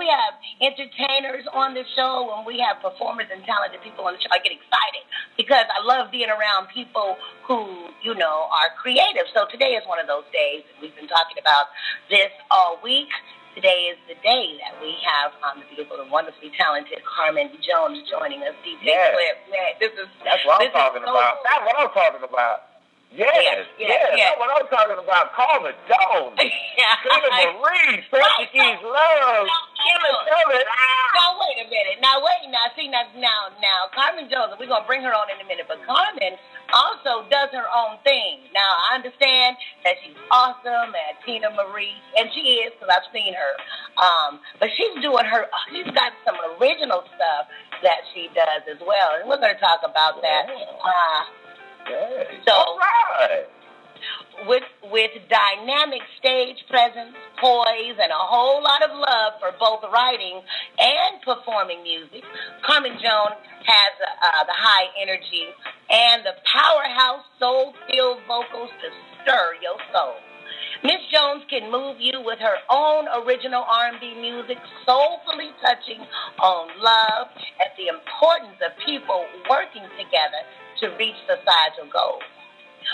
have entertainers on the show, when we have performers and talented people on the show, I get excited because I love being around people who, are creative. So today is one of those days. We've been talking about this all week. Today is the day that we have the beautiful and wonderfully talented Carmen Jones joining us. DJ Clip. Yeah, that's what I'm talking about. That's what I'm talking about. Yes. That's what I'm talking about. Carmen Jones. Tina Marie, Portuguese Love. Now, wait a minute. Now, Carmen Jones, we're going to bring her on in a minute, but Carmen also does her own thing. Now, I understand that she's awesome at Tina Marie, and she is, because I've seen her. But she's got some original stuff that she does as well, and we're going to talk about that. So, all right. With dynamic stage presence, poise, and a whole lot of love for both writing and performing music, Carmen Jones has the high energy and the powerhouse soul-filled vocals to stir your soul. Miss Jones can move you with her own original R&B music, soulfully touching on love and the importance of people working together to reach societal goals.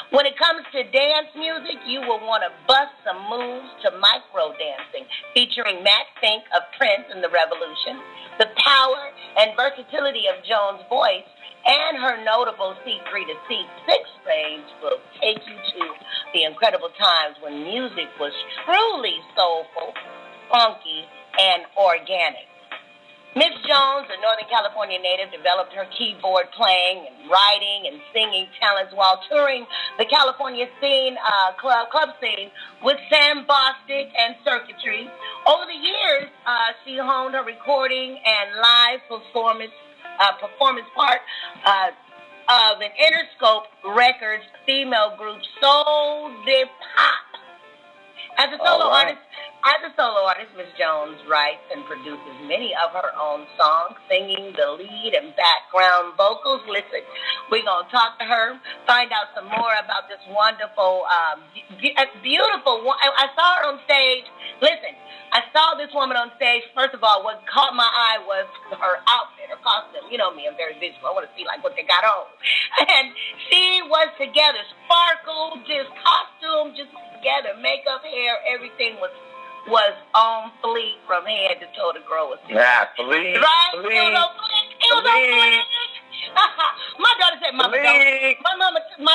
When it comes to dance music, you will want to bust some moves to micro dancing, featuring Matt Fink of Prince and the Revolution. The power and versatility of Jones' voice and her notable C3 to C6 range will take you to the incredible times when music was truly soulful, funky, and organic. Miss Jones, a Northern California native, developed her keyboard playing and writing and singing talents while touring the California club scene with Sam Bostic and Circuitry. Over the years, she honed her recording and live performance part of an Interscope Records female group, Soul Dip Pop. As a solo artist, Ms. Jones writes and produces many of her own songs, singing the lead and background vocals. Listen, we're going to talk to her, find out some more about this wonderful, beautiful one. I saw her on stage. Listen, I saw this woman on stage. First of all, what caught my eye was her outfit, her costume. You know me, I'm very visual. I want to see like what they got on. And she was together, sparkle, just costume, just together, makeup, hair, everything was on fleek from head to toe. The girl was fleek. Right? It was on fleek. My daughter said, my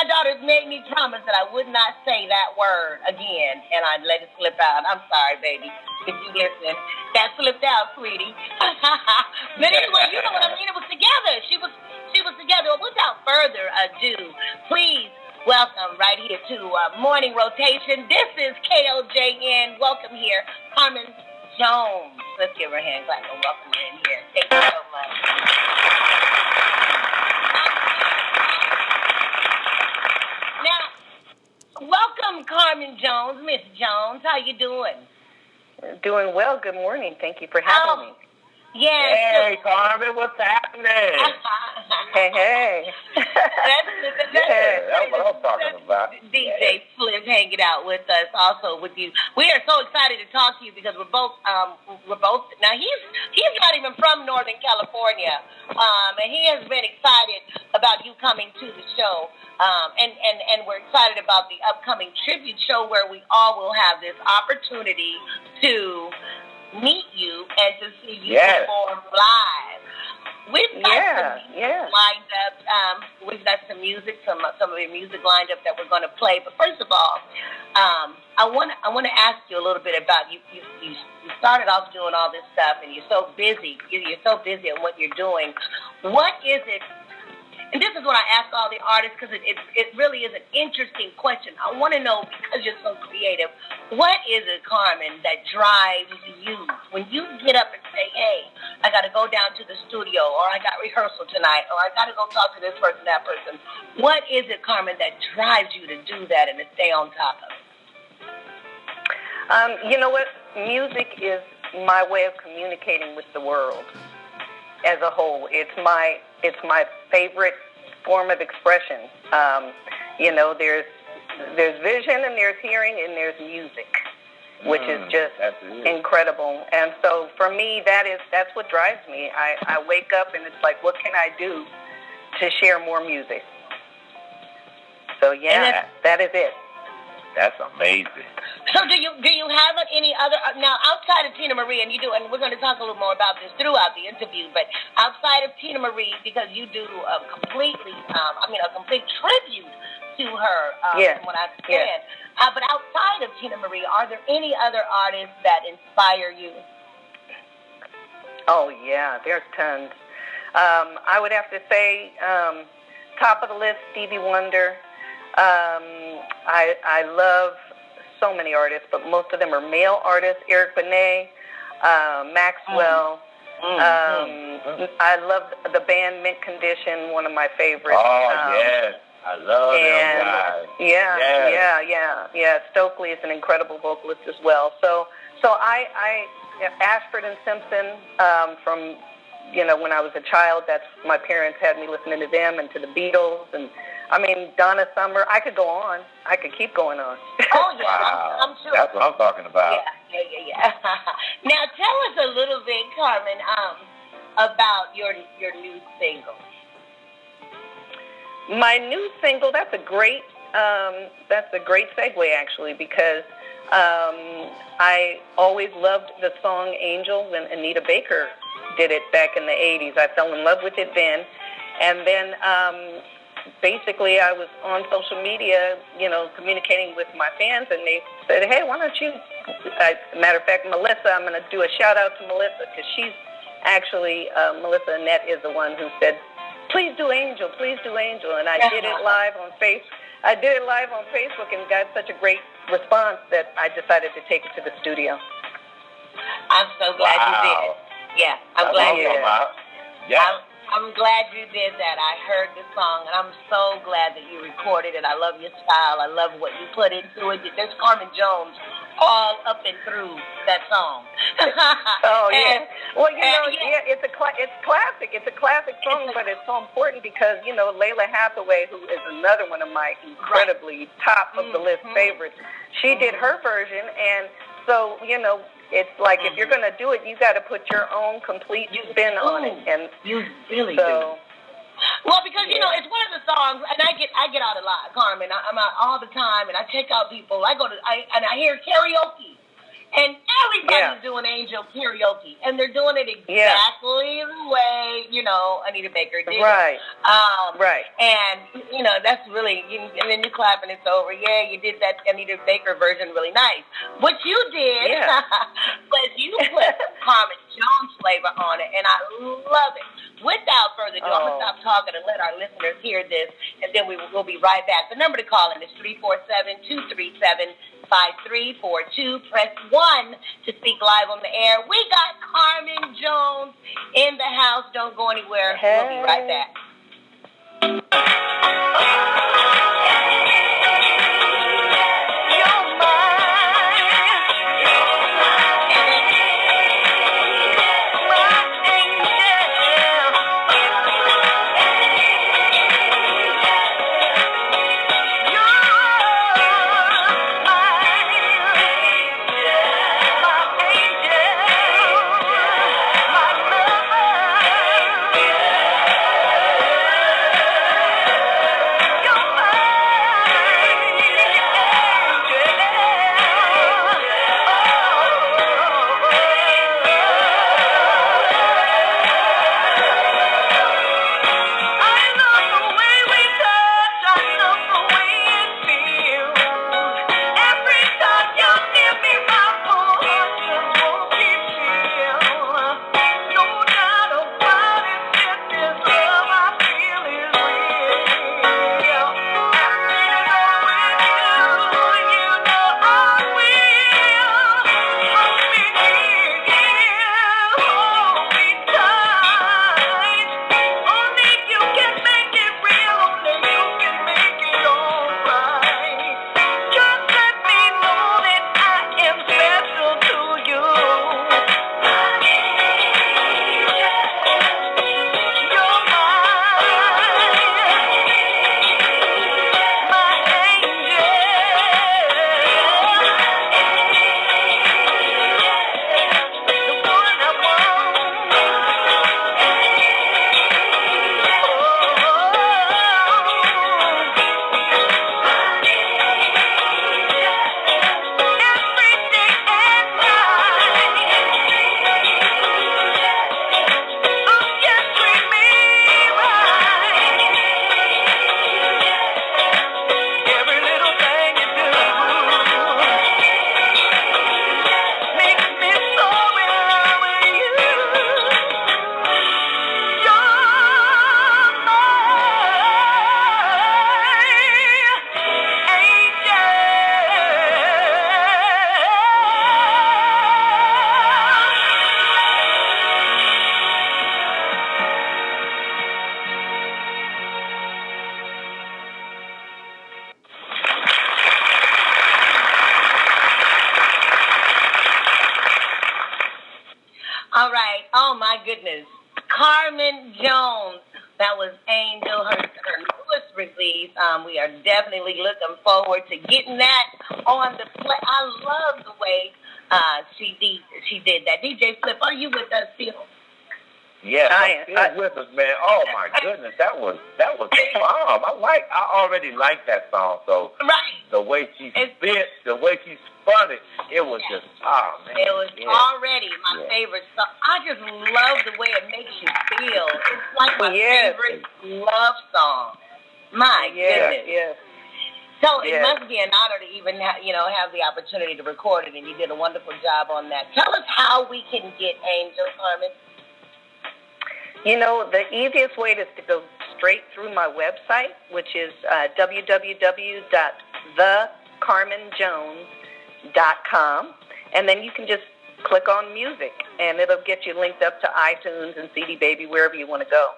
daughter made me promise that I would not say that word again, and I let it slip out. I'm sorry, baby, if you listen. That slipped out, sweetie. But anyway, you know what I mean? It was together. She was together. Without further ado, please welcome right here to Morning Rotation. This is KLJN. Welcome here, Carmen Jones. Let's give her a hand clap and welcome her in here. Thank you so much. Now, welcome, Carmen Jones. Miss Jones, how you doing? Doing well. Good morning. Thank you for having me. Yes. Hey, Carmen, what's happening? Hey. That's what I'm talking about. DJ Flip hanging out with us, also with you. We are so excited to talk to you because we're both. Now he's not even from Northern California, and he has been excited about you coming to the show. And we're excited about the upcoming tribute show where we all will have this opportunity to meet you and to see you perform live. We've got some music lined up. We've got some music, some of your music lined up that we're going to play. But first of all, I want to ask you a little bit about you. You started off doing all this stuff, and you're so busy. You're so busy at what you're doing. What is it? And this is what I ask all the artists because it really is an interesting question. I want to know, because you're so creative, what is it, Carmen, that drives you when you get up and say, hey, I got to go down to the studio, or I got rehearsal tonight, or I got to go talk to this person, that person. What is it, Carmen, that drives you to do that and to stay on top of it? You know what? Music is my way of communicating with the world as a whole. It's my favorite form of expression. There's vision and there's hearing and there's music. which is just incredible. And so for me, that's what drives me. I wake up and it's like, what can I do to share more music? So yeah, that is it. That's amazing. So do you have any other, now outside of Tina Marie, and we're going to talk a little more about this throughout the interview, but outside of Tina Marie, because you do a complete tribute to her, from what I understand. But outside of Tina Marie, are there any other artists that inspire you? Oh yeah, there's tons. I would have to say, top of the list, Stevie Wonder. I love so many artists, but most of them are male artists. Eric Benet, Maxwell. I love the band Mint Condition, one of my favorites. Oh, yes. I love them guys. Yeah. Stokely is an incredible vocalist as well. So I Ashford and Simpson, from, when I was a child, that's my parents had me listening to them and to the Beatles, and Donna Summer. I could go on. I could keep going on. Oh, yeah. Wow. I'm sure. That's what I'm talking about. Yeah. Now, tell us a little bit, Carmen, about your new single. My new single, that's a great segue, actually, because I always loved the song Angel when Anita Baker did it back in the 80s. I fell in love with it then. And then basically I was on social media, communicating with my fans, and they said, hey, why don't you, matter of fact, Melissa, I'm going to do a shout out to Melissa, because she's actually, Melissa Annette is the one who said, please do Angel. And I did it live on Facebook and got such a great response that I decided to take it to the studio. I'm so glad you did. Yeah, I'm glad you did. Yeah. I'm glad you did that. I heard the song, and I'm so glad that you recorded it. I love your style. I love what you put into it. There's Carmen Jones all up and through that song. Oh, yeah. Well, it's classic. It's a classic song, but it's so important because, Layla Hathaway, who is another one of my incredibly top of the list favorites, she did her version, and so, it's like if you're going to do it, you got to put your own complete spin on it, and you really do. Well, because it's one of the songs, and I get out a lot, Carmen. I'm out all the time, and I check out people. I hear karaoke, and everybody's doing Angel karaoke, and they're doing it exactly the way Anita Baker did. Right. Right. And that's really, and then you clap and it's over. Yeah, you did that Anita Baker version really nice. What you did was you put Carmen Jones flavor on it, and I love it. Without further ado, I'm going to stop talking and let our listeners hear this, and then we'll be right back. The number to call in is 347-237-5342. Press 1 to speak live on the air. We got Carmen Jones in the house. Don't go anywhere. We'll be right back. You're All right. Oh, my goodness. Carmen Jones. That was Angel, her newest release. We are definitely looking forward to getting that on the play. I love the way she did that. DJ Flip, are you with us still? Yes, I'm still with us, man. Oh my goodness, that was the bomb. I already liked that song. So the way she spit, the way she spun it was just man. It was already my favorite song. I just love the way it makes you feel. It's like my favorite love song. My goodness. Yes. So it must be an honor to even have the opportunity to record it, and you did a wonderful job on that. Tell us how we can get Angel, Carmen. The easiest way is to go straight through my website, which is www.thecarmenjones.com, and then you can just click on music, and it'll get you linked up to iTunes and CD Baby, wherever you want to go.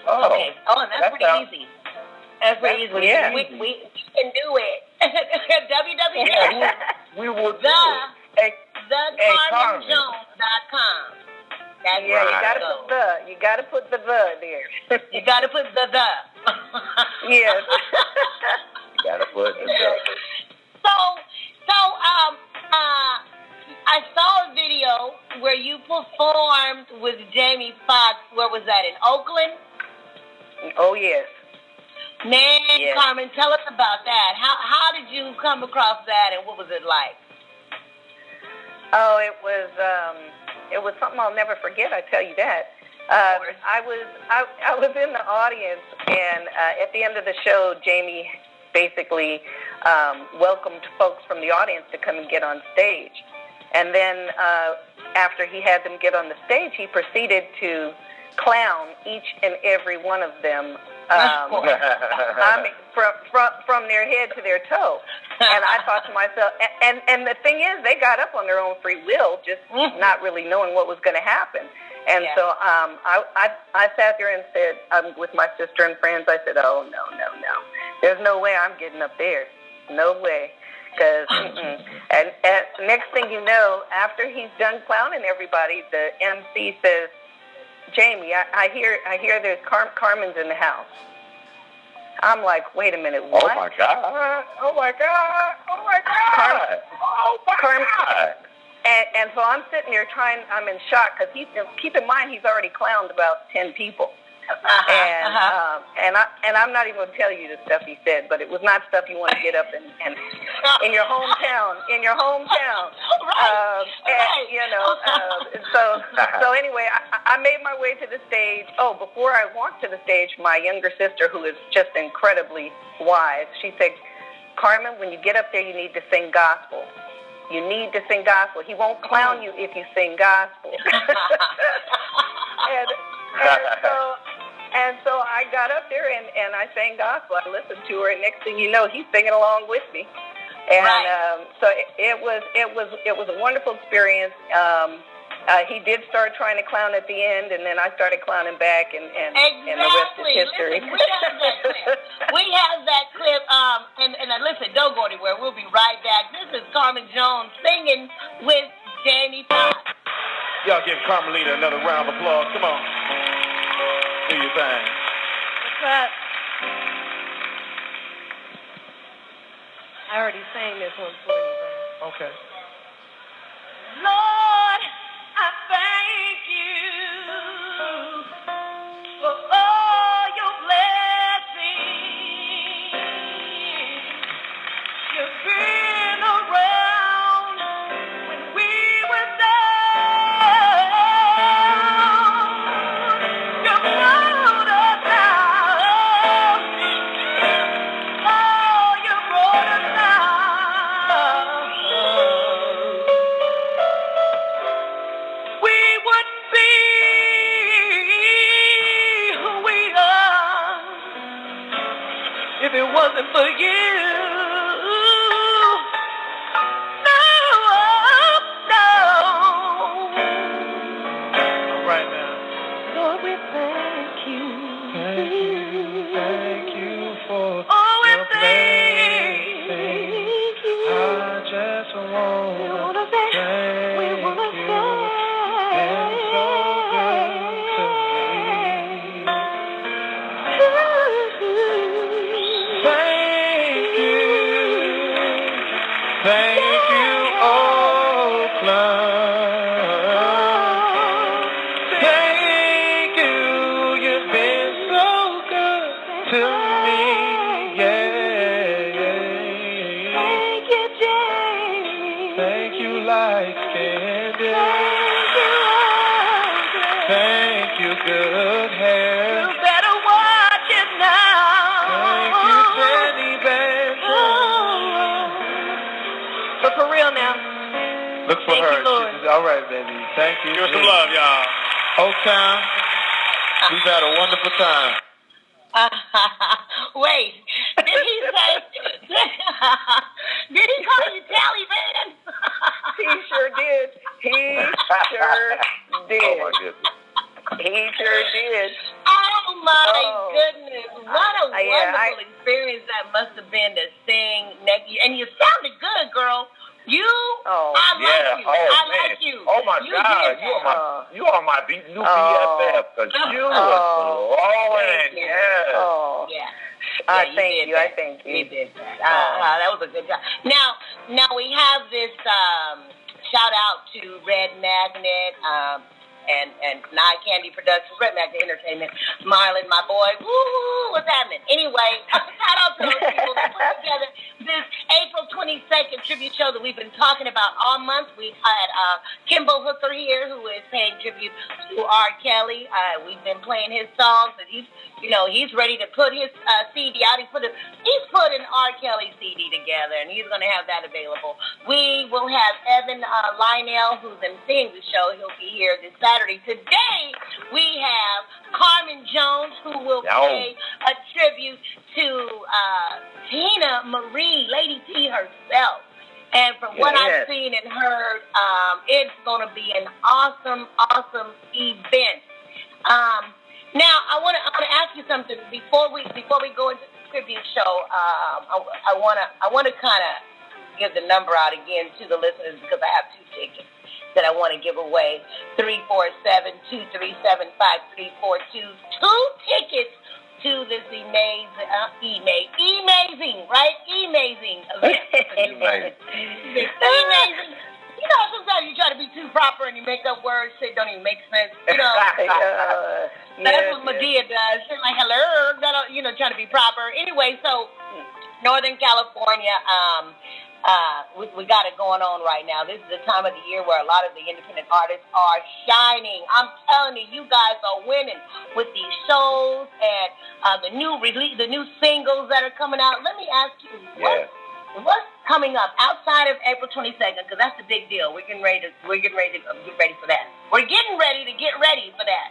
Oh, okay. Oh, and that's pretty easy. That's pretty easy. Yeah. We can do it. www. We will do it. thecarmenjones.com. That's you gotta put the there. You gotta put the. Yes. You gotta put the. So, I saw a video where you performed with Jamie Foxx. Where was that, in Oakland? Oh yes. Man, yes. Carmen, tell us about that. How did you come across that, and what was it like? Oh, it was something I'll never forget. I tell you that. I was in the audience, and at the end of the show, Jamie basically welcomed folks from the audience to come and get on stage. And then after he had them get on the stage, he proceeded to clown each and every one of them. I mean, from their head to their toe. And I thought to myself, and the thing is, they got up on their own free will, just not really knowing what was going to happen. And so I sat there and said, with my sister and friends, I said, oh, no. There's no way I'm getting up there. No way. Because, and next thing you know, after he's done clowning everybody, the MC says, Jamie, I hear there's Carmen's in the house. I'm like, wait a minute, what? Oh my God. Carmen. And so I'm sitting there I'm in shock, because keep in mind, he's already clowned about 10 people. And I'm not even going to tell you the stuff he said, but it was not stuff you want to get up and in your hometown. So anyway, I made my way to the stage. Oh, before I walked to the stage, my younger sister, who is just incredibly wise, she said, Carmen, when you get up there, you need to sing gospel. You need to sing gospel. He won't clown you if you sing gospel. And so I got up there and I sang gospel. I listened to her, and next thing you know, he's singing along with me. And so it was a wonderful experience. He did start trying to clown at the end, and then I started clowning back, and the rest is history. Listen, we have that clip. And listen, don't go anywhere. We'll be right back. This is Carmen Jones singing with Jamie Foxx. Y'all give Carmelita another round of applause. Come on. Do your thing. What's up? I already sang this one for you. Okay. Lord, I thank you for all your blessings. You've been around when we were down. You brought us out. Oh, you brought us out. We wouldn't be who we are if it wasn't for you. All right now. Lord, we thank you. Thank you for Oh, your we blessing. thank you. I just want to We wanna thank say, you. good hair. You better watch it now. Thank you, Benny Banjo. But for real now. Look for Thank her. You, Lord. All right, baby. Thank you. Give her some love, y'all. Oaktown, we've had a wonderful time. Wait, did he say? Did he call you Taliban? He sure did. He sure did. Oh my goodness. He sure did. Oh my goodness! What a wonderful experience that must have been to sing next year. And you sounded good, girl. I like you. I like you. Oh my God, you are my new BFF because you was blowing. Yes. Oh. Yeah. I thank you. I thank you. You did that. That was a good job. Now we have this shout out to Red Magnet and Nye Candy Productions, Red Magnet Entertainment, Marlon, my boy. Woo! What's happening? Anyway, shout out to those people that put together this April 22nd tribute show that we've been talking about all month. We've had Kimbo Hooker here, who is paying tribute to R. Kelly. We've been playing his songs, and he's ready to put his CD out. He's put an R. Kelly CD together, and he's going to have that available. We will have Evan Lionel, who's emceeing the show. He'll be here this Saturday. Today, we have Carmen Jones, who will pay a tribute to Tina Marie, Lady T herself. And from what I've seen and heard, it's going to be an awesome, awesome event. Now, I want to ask you something before we go into the tribute show. I want to kind of give the number out again to the listeners because I have 2 tickets that I want to give away. 347-237-5342. 2 tickets to this amazing event. Amazing. You know, sometimes you try to be too proper and you make up words, shit don't even make sense. You know, that's what Medea does. She's like, hello, trying to be proper. Anyway, so Northern California, we got it going on right now. This is the time of the year where a lot of the independent artists are shining. I'm telling you, you guys are winning with these shows and the new singles that are coming out. Let me ask you, what's coming up outside of April 22nd? Because that's the big deal. We're getting ready to get ready for that. We're getting ready to get ready for that.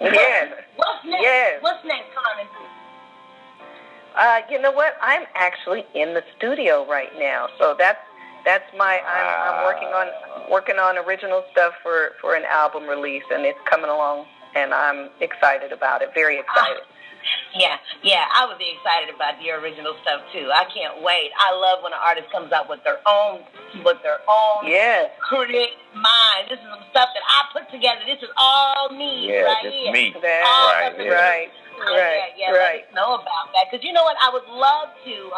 Yes. What's next? Yes. What's next, Carmen? You know what? I'm actually in the studio right now, so that's my. I'm working on original stuff for an album release, and it's coming along, and I'm excited about it. Very excited. Yeah, I would be excited about your original stuff too. I can't wait. I love when an artist comes out with their own creative mind. This is some stuff that I put together. This is all me right here. Me. Right. Let us know about that, because you know what, I would love to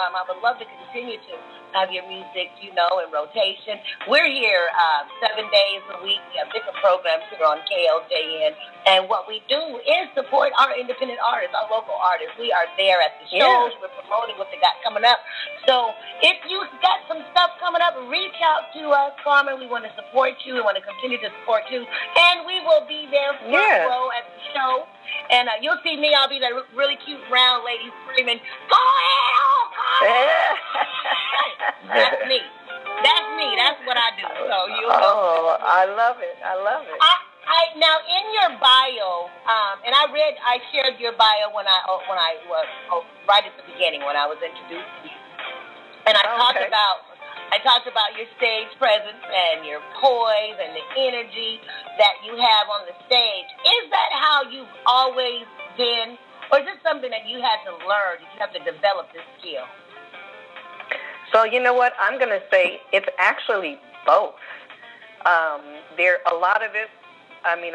continue to have your music, in rotation. We're here 7 days a week. We have different programs here on KLJN, and what we do is support our independent artists, our local artists. We are there at the shows. We're promoting what they got coming up. So if you got some stuff coming up, reach out to us, Carmen. We want to support you. We want to continue to support you, and we will be there front row at the show. And you'll see me. I'll be that really cute round lady screaming, "Go ahead, That's me. That's what I do. So you'll know. I love it. Now in your bio, and I shared your bio when I was right at the beginning when I was introduced to you, and I talked about your stage presence and your poise and the energy that you have on the stage. Is that how you've always been, or is it something that you had to learn? Did you have to develop this skill? So you know what? I'm going to say it's actually both. There a lot of it. I mean,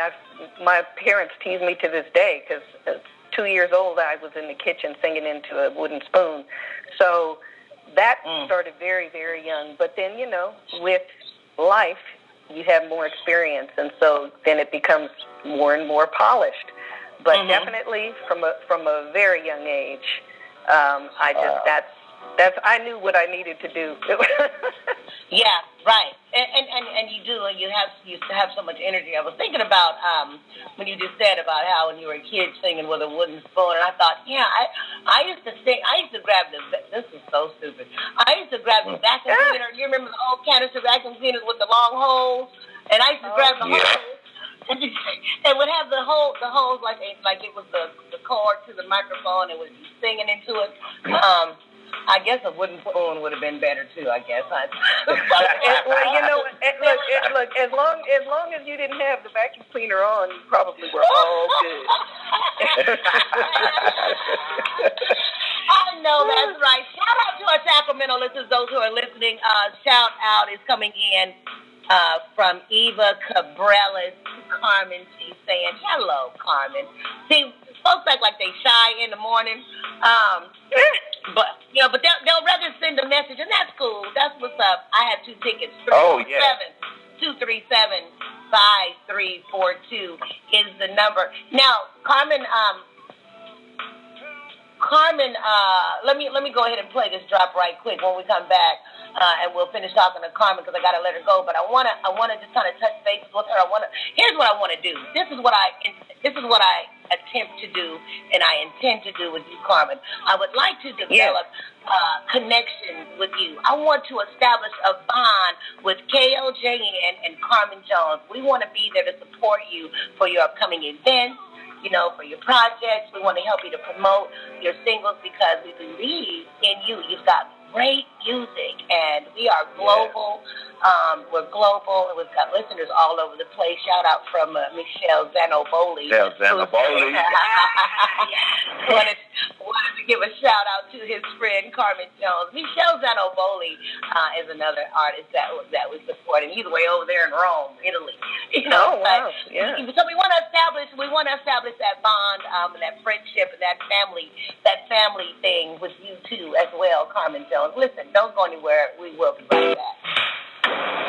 my parents tease me to this day because at 2 years old I was in the kitchen singing into a wooden spoon. So that started very, very young. But then, with life, you have more experience, and so then it becomes more and more polished. But definitely from a very young age, I knew what I needed to do. Yeah, right. And you do, and you have so much energy. I was thinking about when you just said about how when you were a kid singing with a wooden spoon, and I thought, yeah, I used to sing. I used to grab this is so stupid. I used to grab the vacuum cleaner. You remember the old canister vacuum cleaners with the long holes? And I used to grab the hose. And would have the hose like it was the cord to the microphone, and would be singing into it. I guess a wooden spoon would have been better too. I guess. Well, you know, look. As long as you didn't have the vacuum cleaner on, you probably were all good. I know that's right. Shout out to our Sacramento listeners, those who are listening. Shout out is coming in from Eva Cabreras to Carmen. She's saying, hello, Carmen. See, folks act like they shy in the morning. But they'll rather send a message, and that's cool. That's what's up. I have 2 tickets. 237-237-5342 is the number. Now, Carmen, let me go ahead and play this drop right quick when we come back, and we'll finish talking to Carmen because I got to let her go. But I wanna just kind of touch base with her. Here's what I want to do. This is what I attempt to do, and I intend to do with you, Carmen. I would like to develop connection with you. I want to establish a bond with KLJN and Carmen Jones. We want to be there to support you for your upcoming events, for your projects. We want to help you to promote your singles because we believe in you. You've got great music, and we are global. We're global, and we've got listeners all over the place. Shout out from Michelle Zanoboli. Wanted to give a shout out to his friend Carmen Jones. Michelle Zanoboli is another artist that we support, and he's way over there in Rome, Italy. Oh, wow. Yeah. So we want to establish that bond, and that friendship, and that family thing with you too as well, Carmen Jones. Listen, don't go anywhere. We will be right back.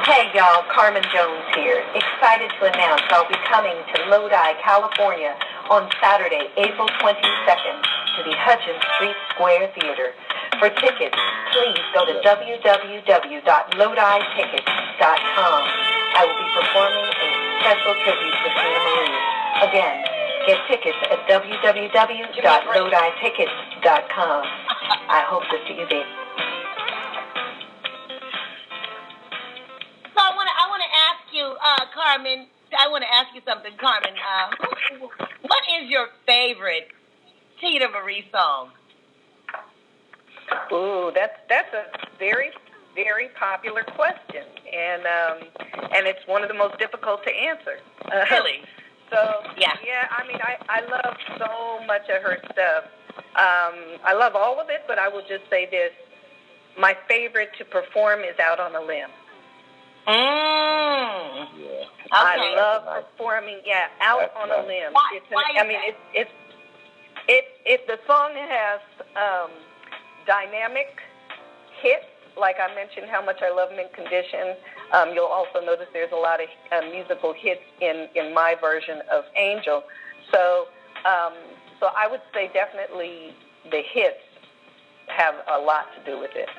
Hey y'all, Carmen Jones here. Excited to announce I'll be coming to Lodi, California on Saturday, April 22nd to the Hutchins Street Square Theater. For tickets, please go to www.loditickets.com. I will be performing a special tribute to Tina Marie. Again, get tickets at www.loditickets.com. I hope to see you there. So I want to ask you, Carmen. I want to ask you something, Carmen. What is your favorite Tina Marie song? Ooh, that's a very, very popular question, and it's one of the most difficult to answer. Really? So yeah. I mean, I love so much of her stuff. I love all of it, but I will just say this: my favorite to perform is "Out on a Limb." Yeah. Okay. I love performing. Yeah, "Out on a Limb." If the song has dynamic hits, like I mentioned, how much I love Mint Condition. You'll also notice there's a lot of musical hits in my version of Angel. So I would say definitely the hits have a lot to do with it.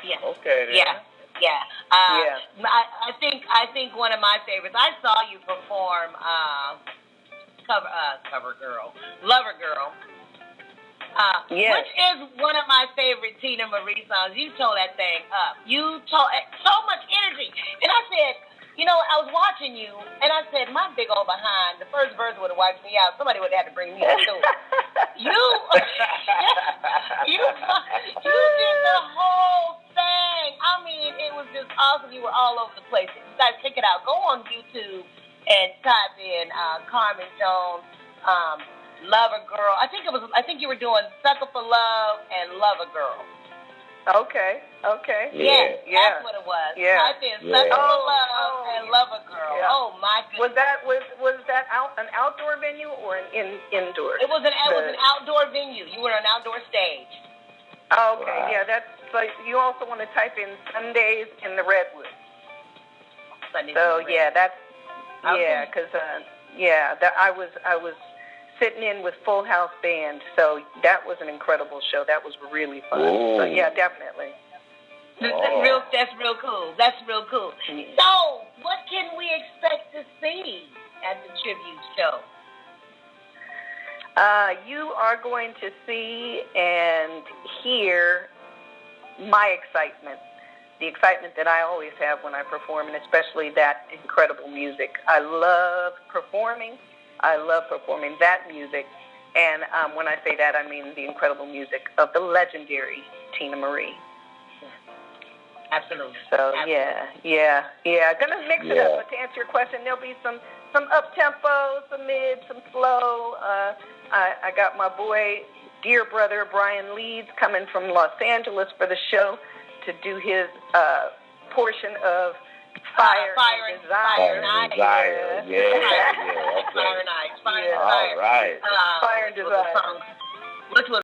Yeah. Okay. Then. Yeah. I think one of my favorites. I saw you perform Lover Girl. Which is one of my favorite Tina Marie songs. You tore that thing up. You tore so much energy. And I said, I was watching you, and I said, my big old behind, the first verse would have wiped me out. Somebody would have had to bring me to it. You did the whole thing. I mean, it was just awesome. You were all over the place. You guys check it out. Go on YouTube and type in Carmen Jones, Lover Girl. I think you were doing Sucker for Love and Lover Girl. Okay. Yeah, that's what it was. Yeah. Type in Sucker for Love and Lover Girl. Yeah. Oh my goodness. Was that an outdoor venue or an indoor? It was an outdoor venue. You were on an outdoor stage. Oh, okay. Wow. Yeah, that's so. You also want to type in Sundays in the Redwoods. Sundays. So yeah, that's because I was sitting in with Full House Band. So that was an incredible show. That was really fun. So, yeah, definitely. That's real cool. That's real cool. So, what can we expect to see at the tribute show? You are going to see and hear my excitement, the excitement that I always have when I perform, and especially that incredible music. I love performing. I love performing that music. And when I say that, I mean the incredible music of the legendary Tina Marie. Absolutely. So, yeah. Gonna mix it up. But to answer your question, there'll be some up-tempo, some mid, some slow. I got my boy, dear brother, Brian Leeds, coming from Los Angeles for the show to do his portion of Fire and Desire. Okay. Fire and Ice. Fire and Ice. All right. Fire and Desire. Which was